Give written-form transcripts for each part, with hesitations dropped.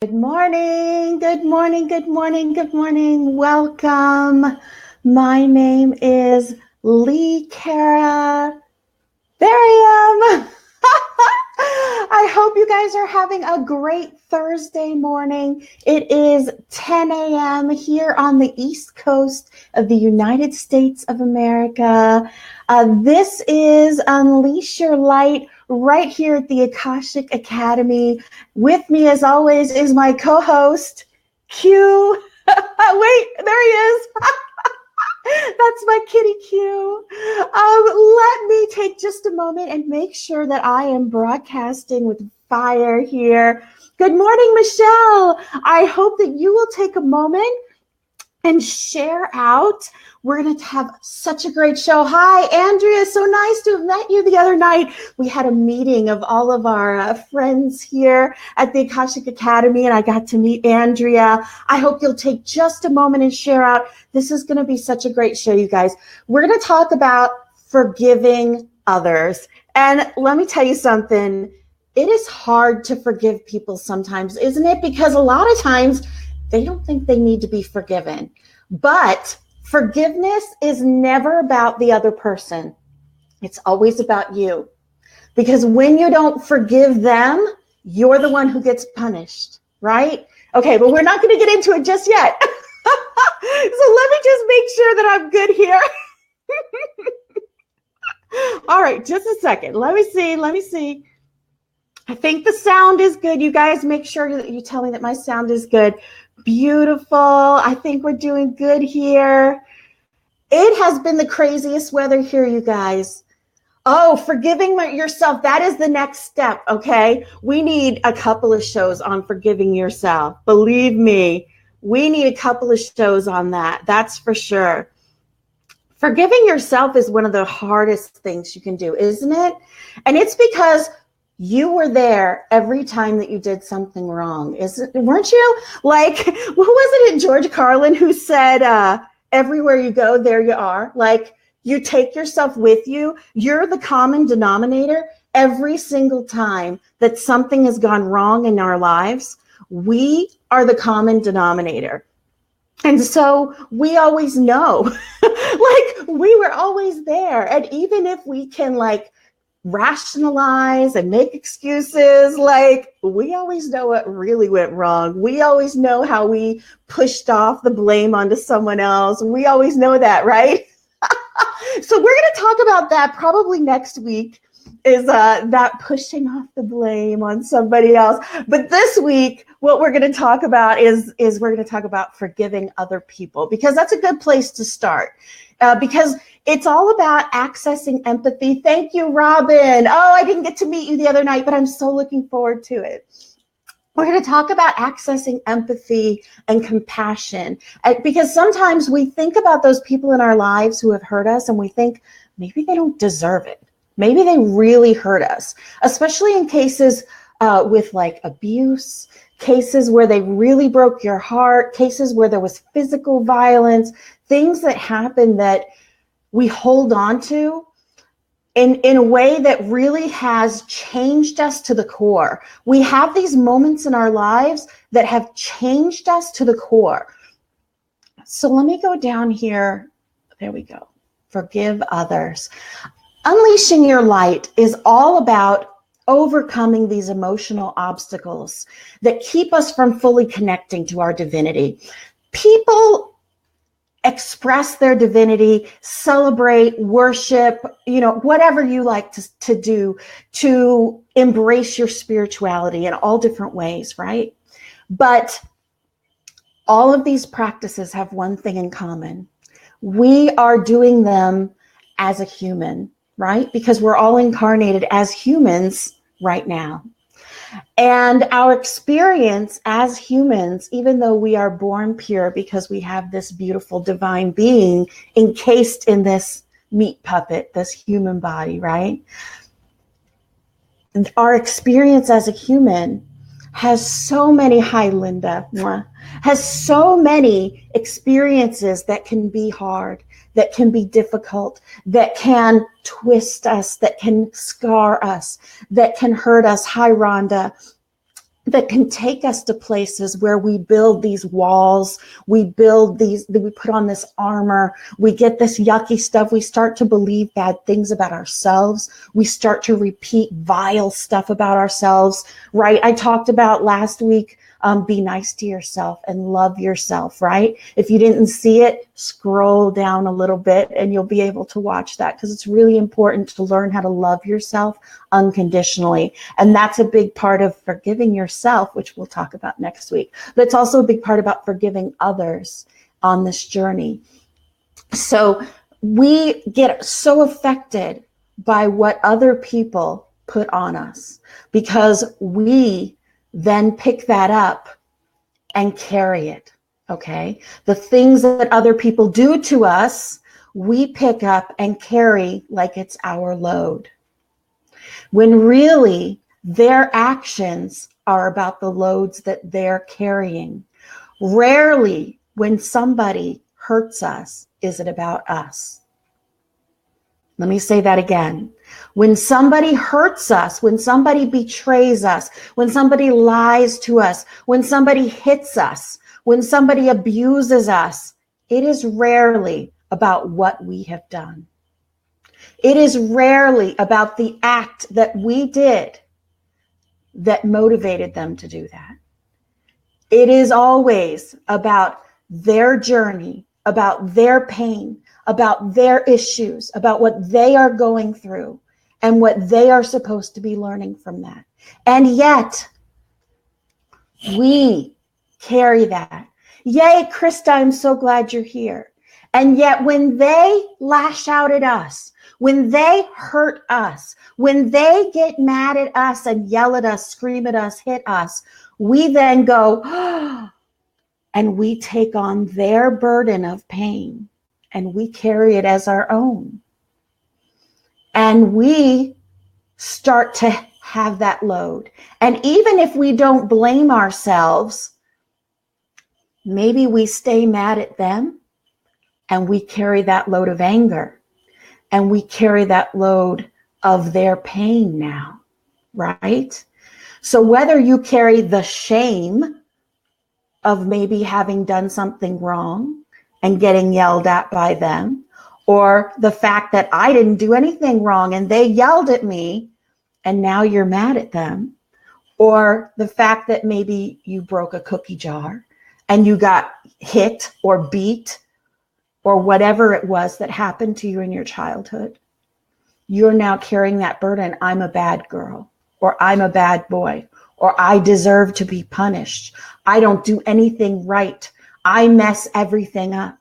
Good morning, good morning, good morning, good morning. Welcome. My name is Lee Cara. There I am. I hope you guys are having a great Thursday morning. It is 10 a.m. here on the East Coast of the United States of America. This is Unleash Your Light right here at the Akashic Academy. With me, as always, is my co-host, Q. Wait, there he is. That's my kitty Q. Let me take just a moment and make sure that I am broadcasting with fire here. Good morning, Michelle. I hope that you will take a moment and share out. We're going to have such a great show. Hi, Andrea. So nice to have met you the other night. We had a meeting of all of our friends here at the Akashic Academy, and I got to meet Andrea. I hope you'll take just a moment and share out. This is going to be such a great show, you guys. We're going to talk about forgiving others. And let me tell you something. It is hard to forgive people sometimes, isn't it? Because a lot of times they don't think they need to be forgiven. But forgiveness is never about the other person. It's always about you. Because when you don't forgive them, you're the one who gets punished, right? Okay, but we're not going to get into it just yet. So let me just make sure that I'm good here. All right, just a second. Let me see. I think the sound is good. You guys make sure that you tell me that my sound is good. Beautiful. I think we're doing good here. It has been the craziest weather here, you guys. Oh, forgiving yourself. That is the next step, okay? We need a couple of shows on forgiving yourself. Believe me, we need a couple of shows on that. That's for sure. Forgiving yourself is one of the hardest things you can do, isn't it? And it's because you were there every time that you did something wrong, weren't you? Like, who was it, George Carlin, who said, everywhere you go, there you are. Like, you take yourself with you. You're the common denominator. Every single time that something has gone wrong in our lives, we are the common denominator. And so we always know, like, we were always there. And even if we can, like, rationalize and make excuses, like, we always know what really went wrong. We always know how we pushed off the blame onto someone else. We always know that, right? So we're going to talk about that probably next week, is that pushing off the blame on somebody else. But this week, what we're going to talk about is we're going to talk about forgiving other people, because that's a good place to start. Because it's all about accessing empathy. Thank you, Robin. Oh, I didn't get to meet you the other night, but I'm so looking forward to it. We're going to talk about accessing empathy and compassion, because sometimes we think about those people in our lives who have hurt us and we think maybe they don't deserve it. Maybe they really hurt us, especially in cases with like abuse, cases where they really broke your heart, cases where there was physical violence, things that happen that we hold on to in a way that really has changed us to the core. We have these moments in our lives that have changed us to the core. So let me go down here. There we go. Forgive others. Unleashing your light is all about overcoming these emotional obstacles that keep us from fully connecting to our divinity. People express their divinity, celebrate, worship, whatever you like to do to embrace your spirituality in all different ways, right? But all of these practices have one thing in common. We are doing them as a human, right? Because we're all incarnated as humans right now. And our experience as humans, even though we are born pure because we have this beautiful divine being encased in this meat puppet, this human body, right? Our experience as a human has so many, hi Linda, has so many experiences that can be hard, that can be difficult, that can twist us, that can scar us, that can hurt us. Hi Rhonda. that can take us to places where we build these walls, we put on this armor, we get this yucky stuff, we start to believe bad things about ourselves, we start to repeat vile stuff about ourselves, right? I talked about last week, be nice to yourself and love yourself, right? If you didn't see it, scroll down a little bit and you'll be able to watch that, because it's really important to learn how to love yourself unconditionally. And that's a big part of forgiving yourself, which we'll talk about next week. But it's also a big part about forgiving others on this journey. So we get so affected by what other people put on us, because we then pick that up and carry it, okay? The things that other people do to us, we pick up and carry like it's our load. When really their actions are about the loads that they're carrying. Rarely when somebody hurts us is it about us. Let me say that again. When somebody hurts us, when somebody betrays us, when somebody lies to us, when somebody hits us, when somebody abuses us, it is rarely about what we have done. It is rarely about the act that we did that motivated them to do that. It is always about their journey, about their pain, about their issues, about what they are going through and what they are supposed to be learning from that. And yet, we carry that. Yay, Krista, I'm so glad you're here. And yet when they lash out at us, when they hurt us, when they get mad at us and yell at us, scream at us, hit us, we then go, oh, and we take on their burden of pain and we carry it as our own. And we start to have that load. And even if we don't blame ourselves, maybe we stay mad at them and we carry that load of anger and we carry that load of their pain now, right? So whether you carry the shame of maybe having done something wrong and getting yelled at by them, or the fact that I didn't do anything wrong and they yelled at me and now you're mad at them, or the fact that maybe you broke a cookie jar and you got hit or beat or whatever it was that happened to you in your childhood, you're now carrying that burden. I'm a bad girl, or I'm a bad boy, or I deserve to be punished. I don't do anything right. I mess everything up.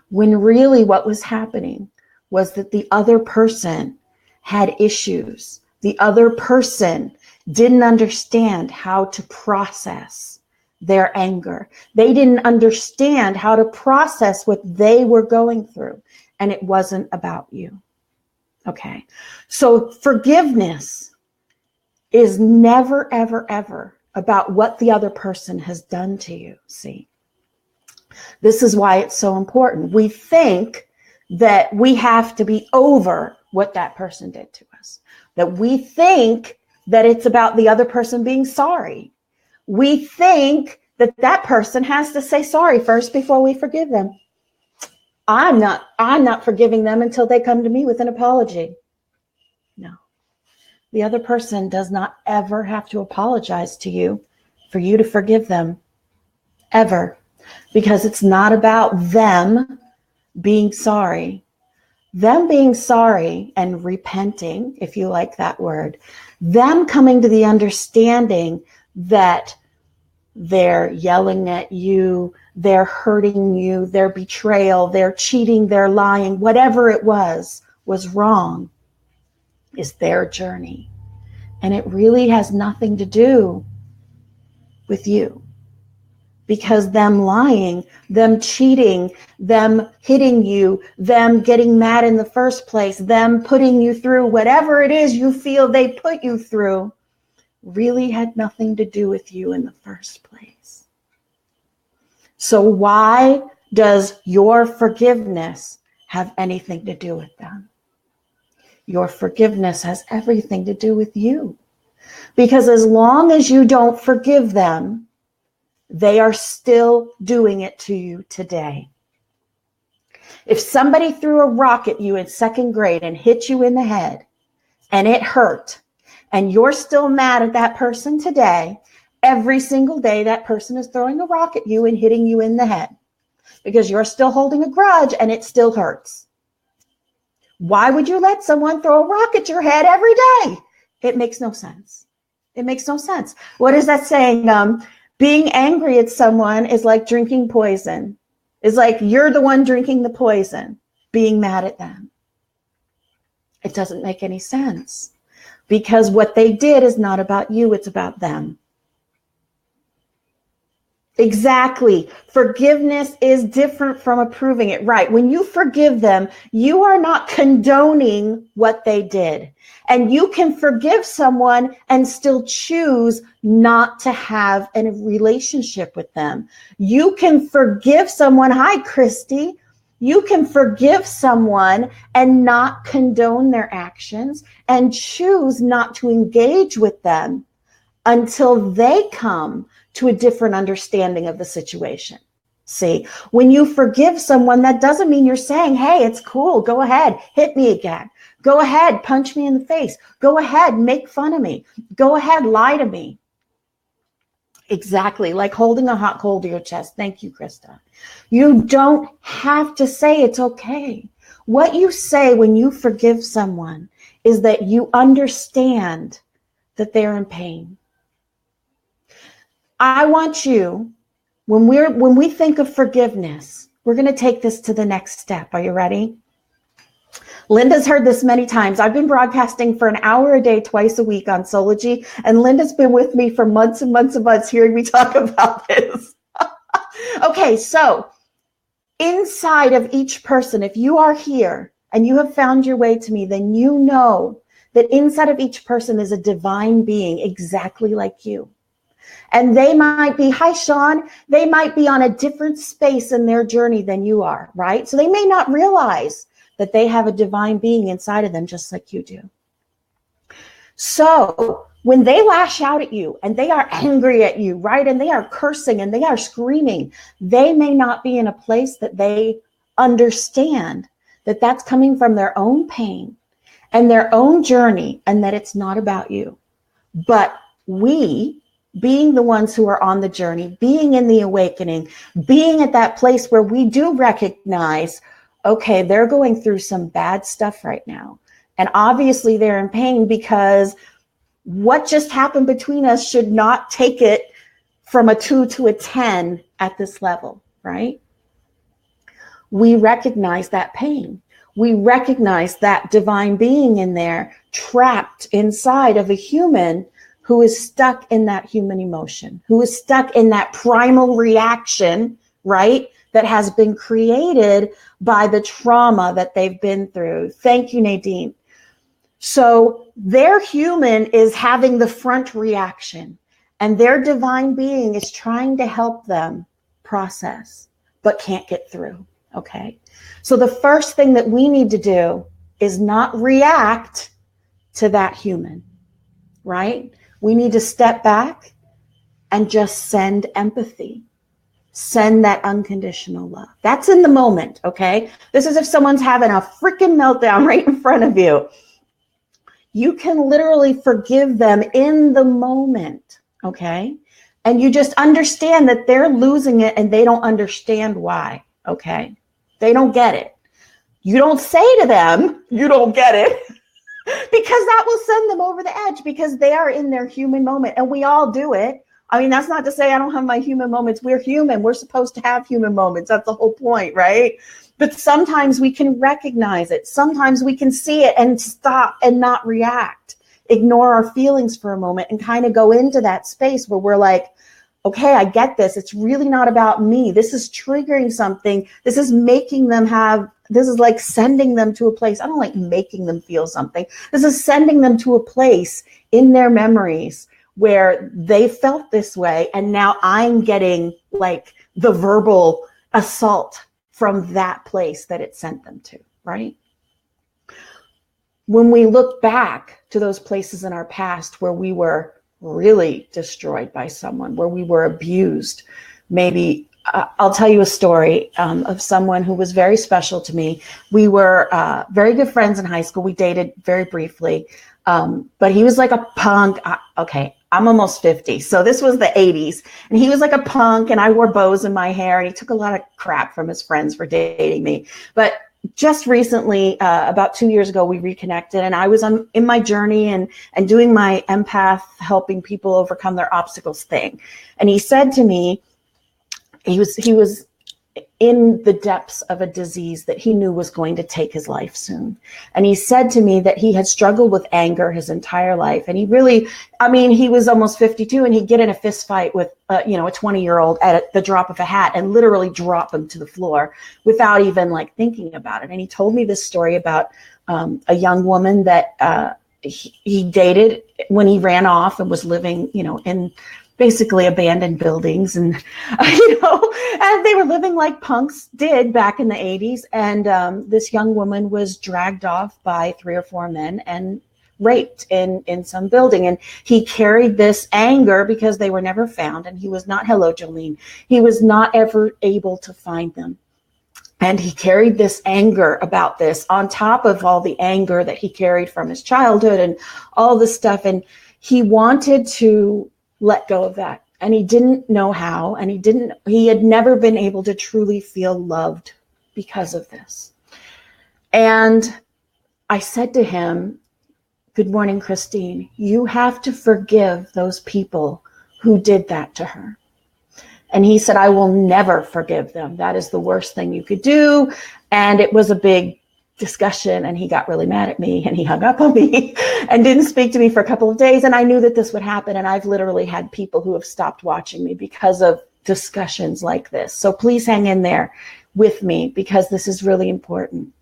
When really what was happening was that the other person had issues. The other person didn't understand how to process their anger. They didn't understand how to process what they were going through. And it wasn't about you. Okay. So forgiveness is never, ever, ever about what the other person has done to you. See, this is why it's so important. We think that we have to be over what that person did to us, that we think that it's about the other person being sorry. We think that that person has to say sorry first before we forgive them. I'm not forgiving them until they come to me with an apology. No. The other person does not ever have to apologize to you for you to forgive them, ever, because it's not about them being sorry. Them being sorry and repenting, if you like that word, them coming to the understanding that they're yelling at you, they're hurting you, their betrayal, their cheating, their lying, whatever it was wrong, is their journey. And it really has nothing to do with you. Because them lying, them cheating, them hitting you, them getting mad in the first place, them putting you through whatever it is you feel they put you through, really had nothing to do with you in the first place. So why does your forgiveness have anything to do with them? Your forgiveness has everything to do with you. Because as long as you don't forgive them, they are still doing it to you today. If somebody threw a rock at you in second grade and hit you in the head and it hurt, and you're still mad at that person today, every single day that person is throwing a rock at you and hitting you in the head because you're still holding a grudge and it still hurts. Why would you let someone throw a rock at your head every day? It makes no sense. It makes no sense. What is that saying? Being angry at someone is like drinking poison. It's like you're the one drinking the poison, being mad at them. It doesn't make any sense because what they did is not about you, it's about them. Exactly. Forgiveness is different from approving it. Right. When you forgive them, you are not condoning what they did. And you can forgive someone and still choose not to have a relationship with them. You can forgive someone. Hi, Christy. You can forgive someone and not condone their actions and choose not to engage with them until they come to a different understanding of the situation. See, when you forgive someone, that doesn't mean you're saying, hey, it's cool. Go ahead. Hit me again. Go ahead. Punch me in the face. Go ahead. Make fun of me. Go ahead. Lie to me. Exactly. Like holding a hot coal to your chest. Thank you, Krista. You don't have to say it's okay. What you say when you forgive someone is that you understand that they're in pain. I want you, when we think of forgiveness, we're going to take this to the next step. Are you ready? Linda's heard this many times. I've been broadcasting for an hour a day, twice a week on Sology, and Linda's been with me for months and months and months hearing me talk about this. Okay, so inside of each person, if you are here and you have found your way to me, then you know that inside of each person is a divine being exactly like you. And they might be, hi, Sean, they might be on a different space in their journey than you are, right? So they may not realize that they have a divine being inside of them just like you do. So when they lash out at you and they are angry at you, right? And they are cursing and they are screaming, they may not be in a place that they understand that that's coming from their own pain and their own journey and that it's not about you. But we, being the ones who are on the journey, being in the awakening, being at that place where we do recognize, okay, they're going through some bad stuff right now. And obviously they're in pain because what just happened between us should not take it from a 2 to a 10 at this level, right? We recognize that pain. We recognize that divine being in there trapped inside of a human who is stuck in that human emotion, who is stuck in that primal reaction, right? That has been created by the trauma that they've been through. Thank you, Nadine. So their human is having the front reaction and their divine being is trying to help them process, but can't get through, okay? So the first thing that we need to do is not react to that human, right? We need to step back and just send empathy. Send that unconditional love. That's in the moment, okay? This is if someone's having a freaking meltdown right in front of you. You can literally forgive them in the moment, okay? And you just understand that they're losing it and they don't understand why, okay? They don't get it. You don't say to them, you don't get it. Because that will send them over the edge because they are in their human moment and we all do it. I mean, that's not to say I don't have my human moments. We're human. We're supposed to have human moments. That's the whole point, right? But sometimes we can recognize it. Sometimes we can see it and stop and not react. Ignore our feelings for a moment and kind of go into that space where we're like, okay, I get this. It's really not about me. This is triggering something. This is making them this is like sending them to a place. I don't like making them feel something. This is sending them to a place in their memories where they felt this way. And now I'm getting like the verbal assault. from that place that it sent them to, right? when we look back to those places in our past where we were really destroyed by someone, where we were abused, maybe I'll tell you a story of someone who was very special to me. We were very good friends in high school. We dated very briefly, but he was like a punk. Okay, I'm almost 50, so this was the 80s, and he was like a punk, and I wore bows in my hair, and he took a lot of crap from his friends for dating me. But just recently, about 2 years ago, we reconnected, and I was in my journey and doing my empath, helping people overcome their obstacles thing. And he said to me, he was in the depths of a disease that he knew was going to take his life soon. And he said to me that he had struggled with anger his entire life. And he really, I mean, he was almost 52, and he'd get in a fist fight with, a 20-year-old at the drop of a hat and literally drop him to the floor without even like thinking about it. And he told me this story about a young woman that he dated when he ran off and was living, in basically abandoned buildings, and and they were living like punks did back in the 80s. And this young woman was dragged off by 3 or 4 men and raped in some building. And he carried this anger because they were never found, and he was not, hello Jolene, he was not ever able to find them. And he carried this anger about this on top of all the anger that he carried from his childhood and all this stuff. And he wanted to let go of that. And he didn't know how, and he had never been able to truly feel loved because of this. And I said to him, good morning, Christine, you have to forgive those people who did that to her. And he said, I will never forgive them. That is the worst thing you could do. And it was a big discussion, and he got really mad at me, and he hung up on me and didn't speak to me for a couple of days. And I knew that this would happen. And I've literally had people who have stopped watching me because of discussions like this. So please hang in there with me, because this is really important.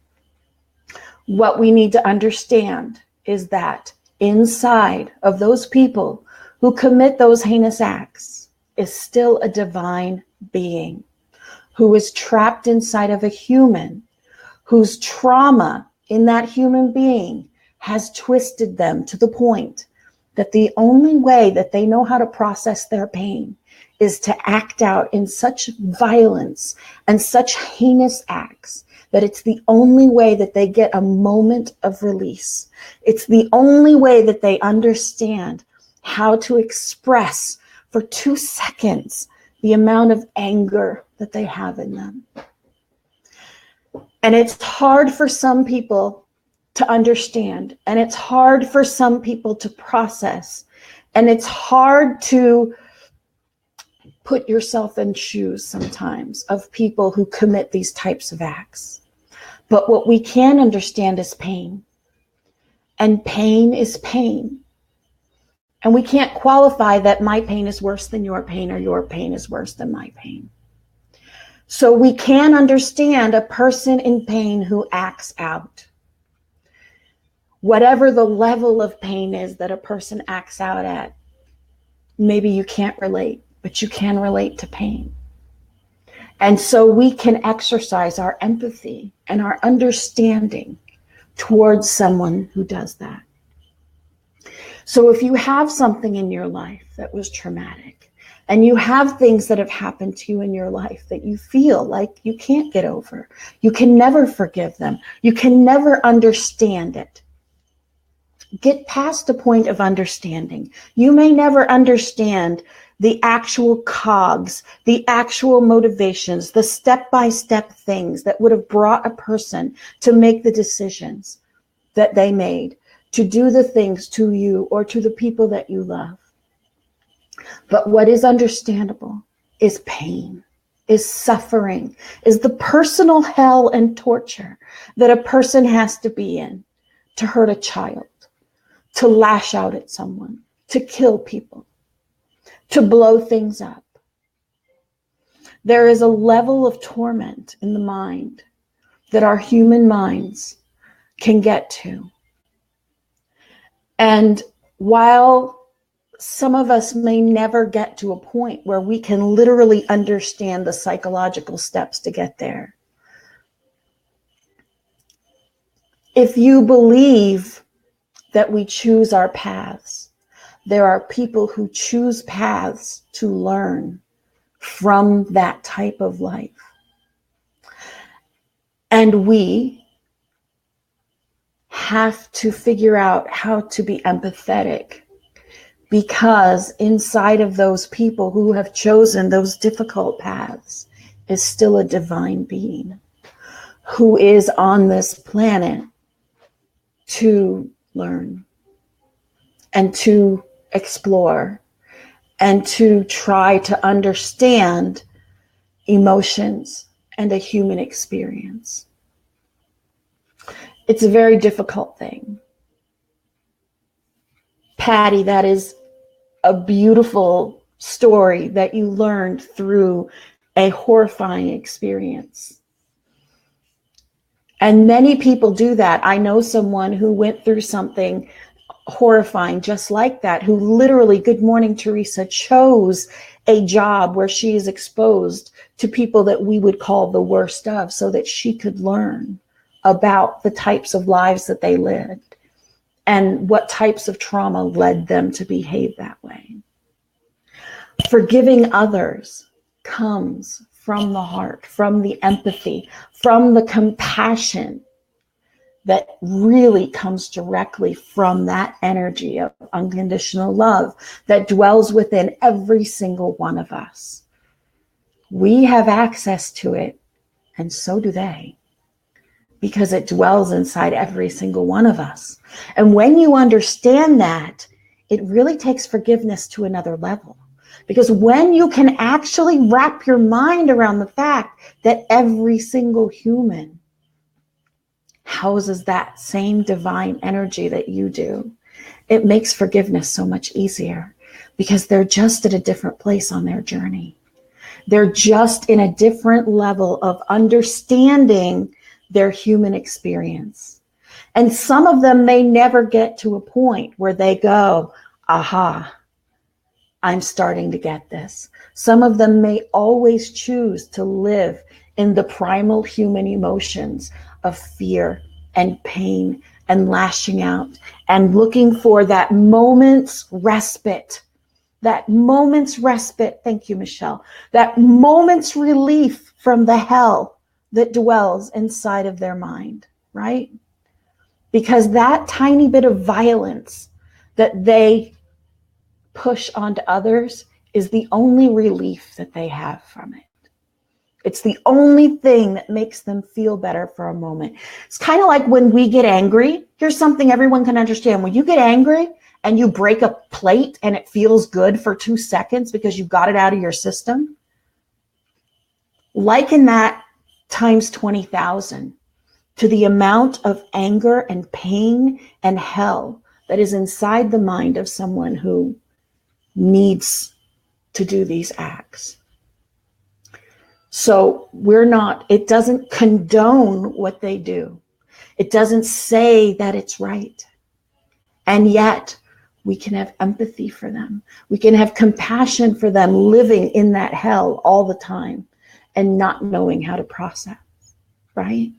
What we need to understand is that inside of those people who commit those heinous acts is still a divine being who is trapped inside of a human whose trauma in that human being has twisted them to the point that the only way that they know how to process their pain is to act out in such violence and such heinous acts that it's the only way that they get a moment of release. It's the only way that they understand how to express for 2 seconds the amount of anger that they have in them. And it's hard for some people to understand, and it's hard for some people to process, and it's hard to put yourself in shoes sometimes of people who commit these types of acts. But what we can understand is pain, and pain is pain. And we can't qualify that my pain is worse than your pain, or your pain is worse than my pain. So we can understand a person in pain who acts out. Whatever the level of pain is that a person acts out at, maybe you can't relate, but you can relate to pain. And so we can exercise our empathy and our understanding towards someone who does that. So if you have something in your life that was traumatic, and you have things that have happened to you in your life that you feel like you can't get over, you can never forgive them, you can never understand it, get past a point of understanding. You may never understand the actual cogs, the actual motivations, the step-by-step things that would have brought a person to make the decisions that they made, to do the things to you or to the people that you love. But what is understandable is pain, is suffering, is the personal hell and torture that a person has to be in to hurt a child, to lash out at someone, to kill people, to blow things up. There is a level of torment in the mind that our human minds can get to. And while some of us may never get to a point where we can literally understand the psychological steps to get there, If you believe that we choose our paths, there are people who choose paths to learn from that type of life. And we have to figure out how to be empathetic, because inside of those people who have chosen those difficult paths is still a divine being who is on this planet to learn and to explore and to try to understand emotions and a human experience. It's a very difficult thing. Patty, that is a beautiful story that you learned through a horrifying experience. And many people do that. I know someone who went through something horrifying just like that, who literally, good morning, Teresa, chose a job where she is exposed to people that we would call the worst of, so that she could learn about the types of lives that they lived and what types of trauma led them to behave that way. Forgiving others comes from the heart, from the empathy, from the compassion that really comes directly from that energy of unconditional love that dwells within every single one of us. We have access to it, and so do they, because it dwells inside every single one of us. And when you understand that, it really takes forgiveness to another level. Because when you can actually wrap your mind around the fact that every single human houses that same divine energy that you do, it makes forgiveness so much easier, because they're just at a different place on their journey. They're just in a different level of understanding their human experience. And some of them may never get to a point where they go, aha, I'm starting to get this. Some of them may always choose to live in the primal human emotions of fear and pain and lashing out and looking for that moment's respite. That moment's respite, thank you, Michelle, that moment's relief from the hell that dwells inside of their mind, right? Because that tiny bit of violence that they push onto others is the only relief that they have from it. It's the only thing that makes them feel better for a moment. It's kind of like when we get angry. Here's something everyone can understand. When you get angry and you break a plate and it feels good for 2 seconds because you got it out of your system, liken that times 20,000 to the amount of anger and pain and hell that is inside the mind of someone who needs to do these acts. So it doesn't condone what they do. It doesn't say that it's right. And yet we can have empathy for them. We can have compassion for them living in that hell all the time and not knowing how to process, right?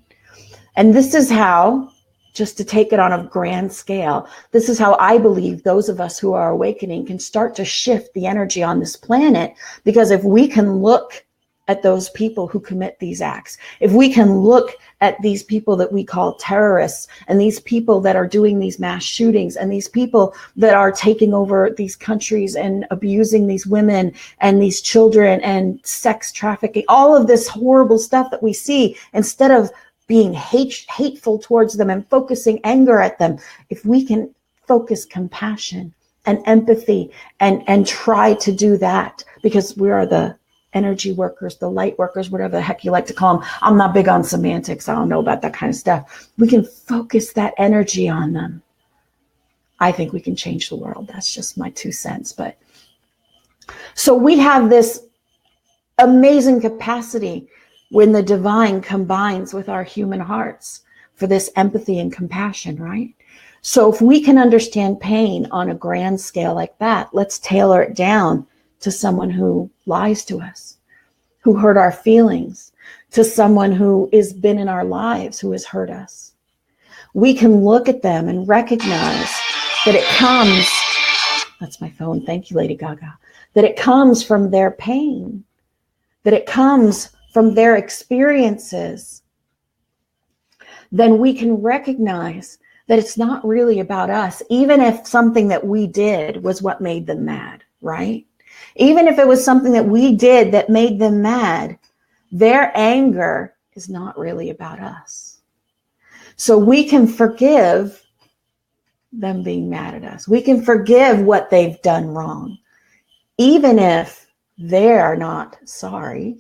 And this is how, just to take it on a grand scale, this is how I believe those of us who are awakening can start to shift the energy on this planet. Because if we can look at those people who commit these acts, if we can look at these people that we call terrorists, and these people that are doing these mass shootings, and these people that are taking over these countries and abusing these women and these children and sex trafficking, all of this horrible stuff that we see, instead of being hateful towards them and focusing anger at them, if we can focus compassion and empathy and try to do that, because we are the energy workers, the light workers, whatever the heck you like to call them. I'm not big on semantics. I don't know about that kind of stuff. We can focus that energy on them. I think we can change the world. That's just my 2 cents. But so we have this amazing capacity when the divine combines with our human hearts for this empathy and compassion, right? So if we can understand pain on a grand scale like that, let's tailor it down to someone who lies to us, who hurt our feelings, to someone who has been in our lives, who has hurt us. we can look at them and recognize that it comes, that's my phone, thank you, Lady Gaga, that it comes from their pain, that it comes from their experiences, then we can recognize that it's not really about us, even if something that we did was what made them mad, right? Even if it was something that we did that made them mad, their anger is not really about us. So we can forgive them being mad at us. We can forgive what they've done wrong, even if they're not sorry.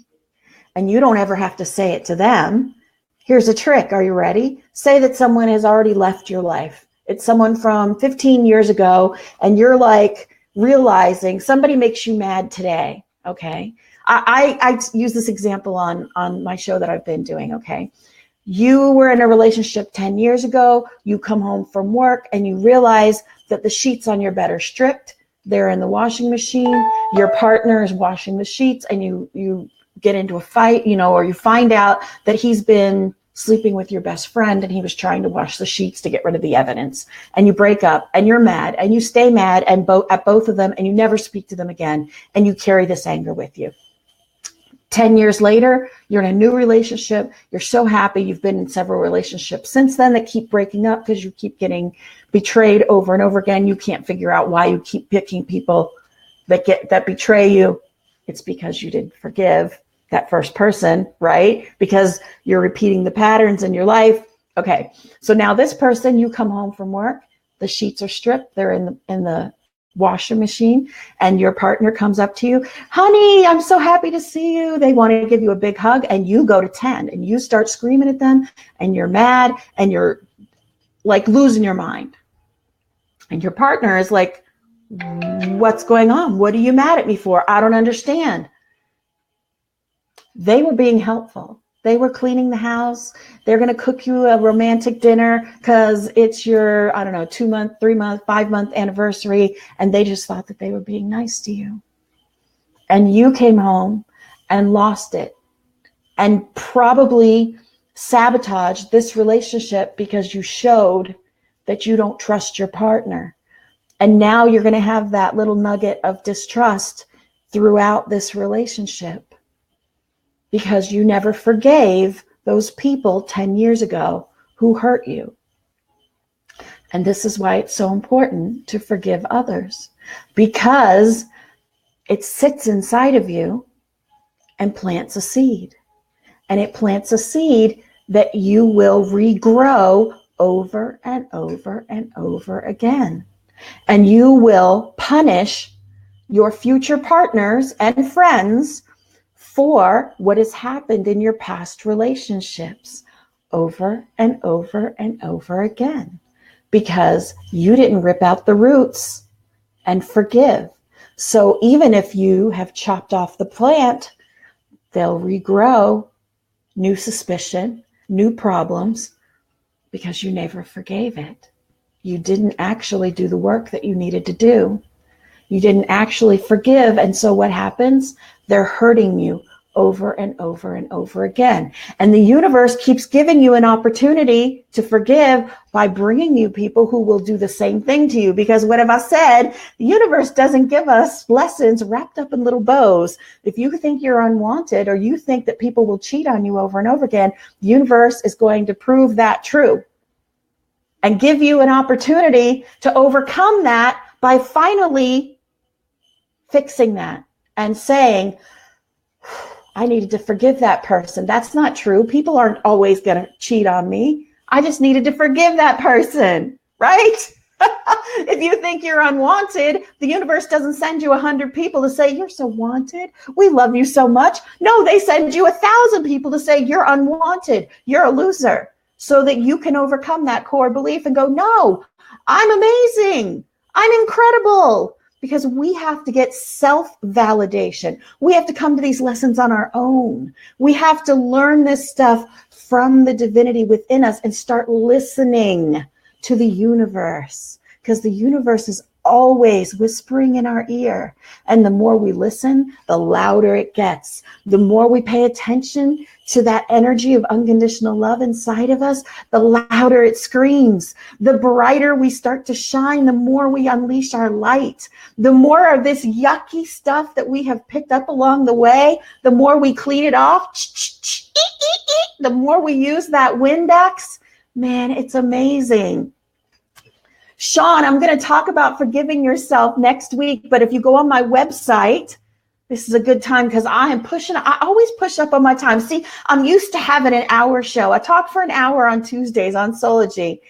And you don't ever have to say it to them. Here's a trick. Are you ready? Say that someone has already left your life. It's someone from 15 years ago, and you're like realizing somebody makes you mad today. Okay. I use this example on my show that I've been doing. Okay. You were in a relationship 10 years ago. You come home from work and you realize that the sheets on your bed are stripped. They're in the washing machine. Your partner is washing the sheets, and you get into a fight, or you find out that he's been sleeping with your best friend and he was trying to wash the sheets to get rid of the evidence, and you break up and you're mad and you stay mad and at both of them, and you never speak to them again, and you carry this anger with you. 10 years later, you're in a new relationship. You're so happy. You've been in several relationships since then that keep breaking up because you keep getting betrayed over and over again. You can't figure out why you keep picking people that betray you. It's because you didn't forgive that first person, right? Because you're repeating the patterns in your life. Okay. So now this person, you come home from work, the sheets are stripped. They're in the washer machine, and your partner comes up to you. Honey, I'm so happy to see you. They want to give you a big hug, and you go to 10 and you start screaming at them, and you're mad and you're like losing your mind. And your partner is like, what's going on? What are you mad at me for? I don't understand. They were being helpful. They were cleaning the house. They're going to cook you a romantic dinner because it's your, 2-month, 3-month, 5-month anniversary. And they just thought that they were being nice to you. And you came home and lost it and probably sabotaged this relationship because you showed that you don't trust your partner. And now you're going to have that little nugget of distrust throughout this relationship, because you never forgave those people 10 years ago who hurt you. And this is why it's so important to forgive others, because it sits inside of you and plants a seed. And it plants a seed that you will regrow over and over and over again. And you will punish your future partners and friends for what has happened in your past relationships over and over and over again, because you didn't rip out the roots and forgive. So even if you have chopped off the plant, they'll regrow new suspicion, new problems, because you never forgave it. You didn't actually do the work that you needed to do. You didn't actually forgive. And so what happens? They're hurting you over and over and over again. And the universe keeps giving you an opportunity to forgive by bringing you people who will do the same thing to you. Because what have I said? The universe doesn't give us lessons wrapped up in little bows. If you think you're unwanted, or you think that people will cheat on you over and over again, the universe is going to prove that true and give you an opportunity to overcome that by finally fixing that and saying, I needed to forgive that person. That's not true. People aren't always going to cheat on me. I just needed to forgive that person, right? If you think you're unwanted, the universe doesn't send you 100 people to say, you're so wanted. We love you so much. No, they send you 1,000 people to say, you're unwanted. You're a loser. So that you can overcome that core belief and go, no, I'm amazing. I'm incredible. Because we have to get self-validation. We have to come to these lessons on our own. We have to learn this stuff from the divinity within us and start listening to the universe, because the universe is always whispering in our ear. And the more we listen, the louder it gets. The more we pay attention to that energy of unconditional love inside of us, the louder it screams. The brighter we start to shine, the more we unleash our light. The more of this yucky stuff that we have picked up along the way, the more we clean it off, the more we use that Windex. Man, it's amazing. Sean, I'm going to talk about forgiving yourself next week, but if you go on my website, this is a good time because I always push up on my time. See, I'm used to having an hour show. I talk for an hour on Tuesdays on Sology.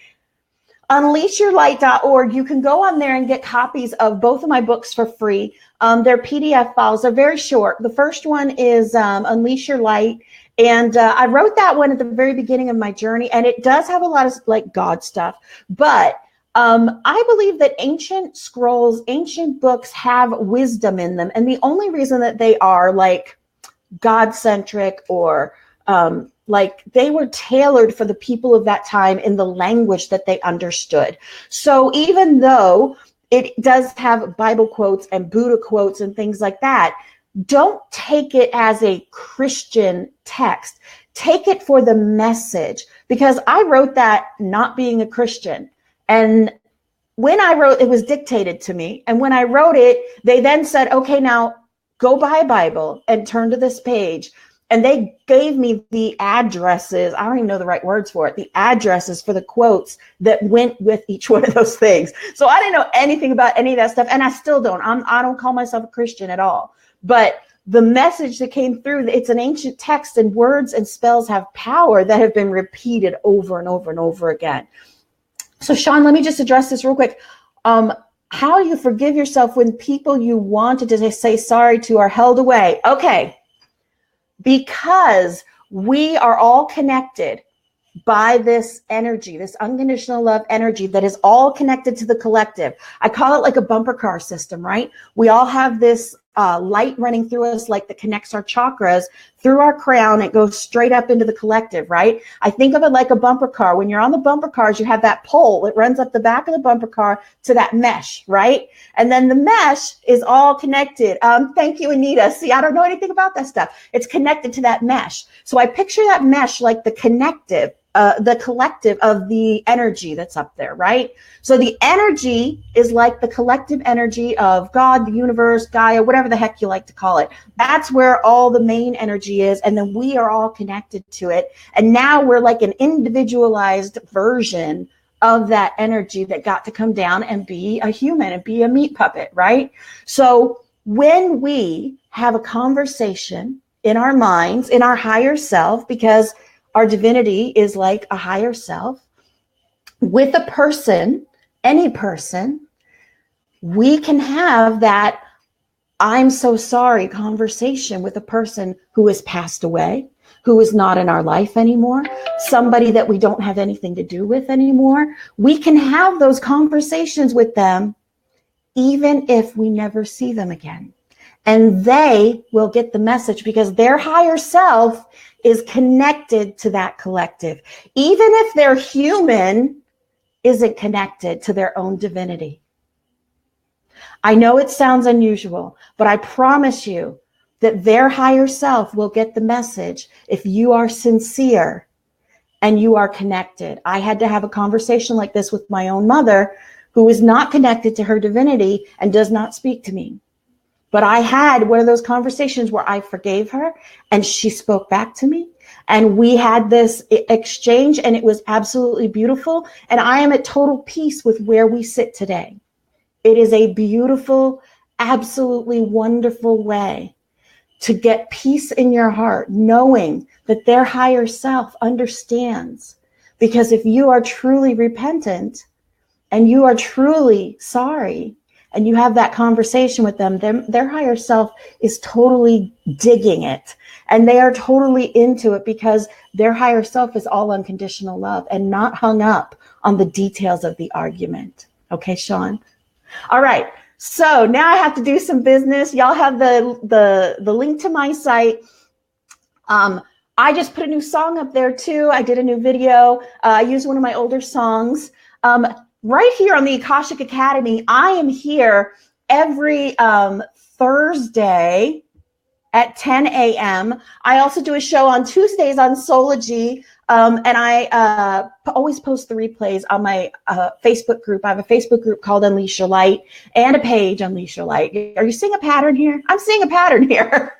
Unleashyourlight.org. You can go on there and get copies of both of my books for free. They're PDF files. They're very short. The first one is Unleash Your Light. And I wrote that one at the very beginning of my journey. And it does have a lot of like God stuff. But I believe that ancient scrolls, ancient books have wisdom in them. And the only reason that they are like God-centric or like they were tailored for the people of that time in the language that they understood. So even though it does have Bible quotes and Buddha quotes and things like that, don't take it as a Christian text. Take it for the message, because I wrote that not being a Christian. And when I wrote, it was dictated to me. And when I wrote it, they then said, okay, now go buy a Bible and turn to this page. And they gave me the addresses. I don't even know the right words for it. The addresses for the quotes that went with each one of those things. So I didn't know anything about any of that stuff. And I still don't. I don't call myself a Christian at all. But the message that came through, it's an ancient text, and words and spells have power that have been repeated over and over and over again. So Sean, let me just address this real quick. How do you forgive yourself when people you wanted to say sorry to are held away? Okay. Because we are all connected by this energy, this unconditional love energy that is all connected to the collective. I call it like a bumper car system, right? We all have this light running through us, like that connects our chakras through our crown. It goes straight up into the collective, right? I think of it like a bumper car. When you're on the bumper cars, you have that pole. It runs up the back of the bumper car to that mesh, right? And then the mesh is all connected. Thank you, Anita. See, I don't know anything about that stuff. It's connected to that mesh. So I picture that mesh like the collective of the energy that's up there, right? So the energy is like the collective energy of God, the universe, Gaia, whatever the heck you like to call it. That's where all the main energy is. And then we are all connected to it. And now we're like an individualized version of that energy that got to come down and be a human and be a meat puppet, right? So when we have a conversation in our minds, in our higher self, because our divinity is like a higher self, with a person, any person, we can have that I'm so sorry conversation with a person who has passed away, who is not in our life anymore, somebody that we don't have anything to do with anymore. We can have those conversations with them even if we never see them again. And they will get the message because their higher self is connected to that collective. Even if their human isn't connected to their own divinity. I know it sounds unusual, but I promise you that their higher self will get the message if you are sincere and you are connected. I had to have a conversation like this with my own mother, who is not connected to her divinity and does not speak to me. But I had one of those conversations where I forgave her and she spoke back to me. And we had this exchange and it was absolutely beautiful. And I am at total peace with where we sit today. It is a beautiful, absolutely wonderful way to get peace in your heart, knowing that their higher self understands. Because if you are truly repentant and you are truly sorry, and you have that conversation with them, their higher self is totally digging it. And they are totally into it because their higher self is all unconditional love and not hung up on the details of the argument. Okay, Sean? All right. So now I have to do some business. Y'all have the link to my site. I just put a new song up there too. I did a new video. I used one of my older songs. right here on the Akashic Academy, I am here every Thursday at 10 a.m. I also do a show on Tuesdays on Sology, and I always post the replays on my Facebook group. I have a Facebook group called Unleash Your Light and a page, Unleash Your Light. Are you seeing a pattern here? I'm seeing a pattern here.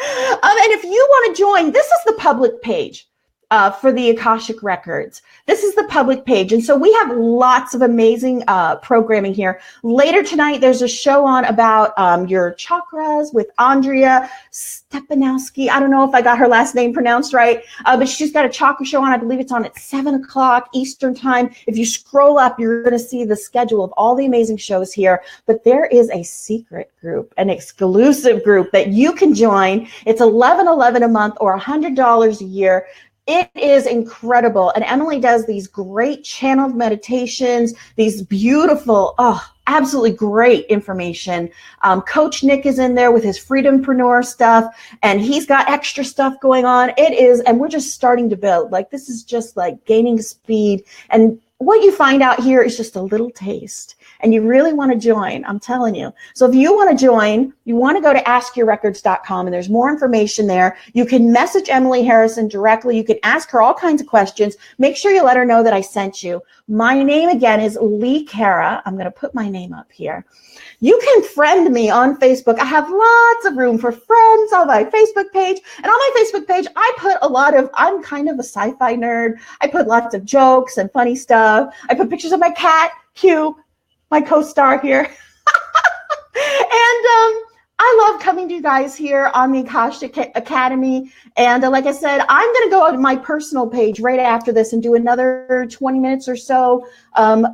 And if you want to join, this is the public page. For the Akashic Records. This is the public page. And so we have lots of amazing programming here. Later tonight, there's a show on about your chakras with Andrea Stepanowski. I don't know if I got her last name pronounced right, but she's got a chakra show on. I believe it's on at 7 o'clock Eastern time. If you scroll up, you're going to see the schedule of all the amazing shows here. But there is a secret group, an exclusive group that you can join. It's $11.11 a month or $100 a year. It is incredible. And Emily does these great channeled meditations, these beautiful, absolutely great information. Coach Nick is in there with his freedompreneur stuff, and he's got extra stuff going on. It is, and we're just starting to build. Like, this is just like gaining speed. And what you find out here is just a little taste. And you really want to join, I'm telling you. So if you want to join, you want to go to askyourrecords.com, and there's more information there. You can message Emily Harrison directly. You can ask her all kinds of questions. Make sure you let her know that I sent you. My name again is Lee Cara. I'm going to put my name up here. You can friend me on Facebook. I have lots of room for friends on my Facebook page. And on my Facebook page, I put I'm kind of a sci-fi nerd. I put lots of jokes and funny stuff. I put pictures of my cat, Q, my co-star here. And I love coming to you guys here on the Akashic Academy. And like I said, I'm going to go on my personal page right after this and do another 20 minutes or so of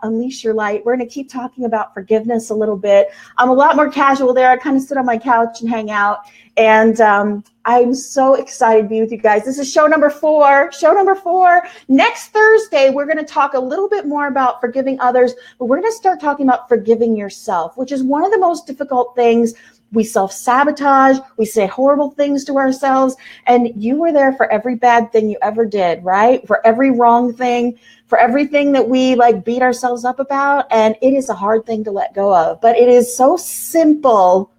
Unleash Your Light. We're going to keep talking about forgiveness a little bit. I'm a lot more casual there. I kind of sit on my couch and hang out. And I'm so excited to be with you guys. This is show number 4. Show number 4. Next Thursday, we're going to talk a little bit more about forgiving others, but we're going to start talking about forgiving yourself, which is one of the most difficult things. We self-sabotage. We say horrible things to ourselves. And you were there for every bad thing you ever did, right? For every wrong thing, for everything that we beat ourselves up about. And it is a hard thing to let go of, but it is so simple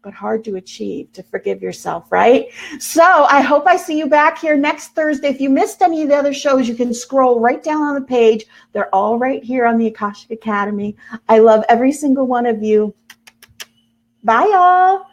but hard to achieve, to forgive yourself, right? So I hope I see you back here next Thursday. If you missed any of the other shows, you can scroll right down on the page. They're all right here on the Akashic Academy. I love every single one of you. Bye, y'all.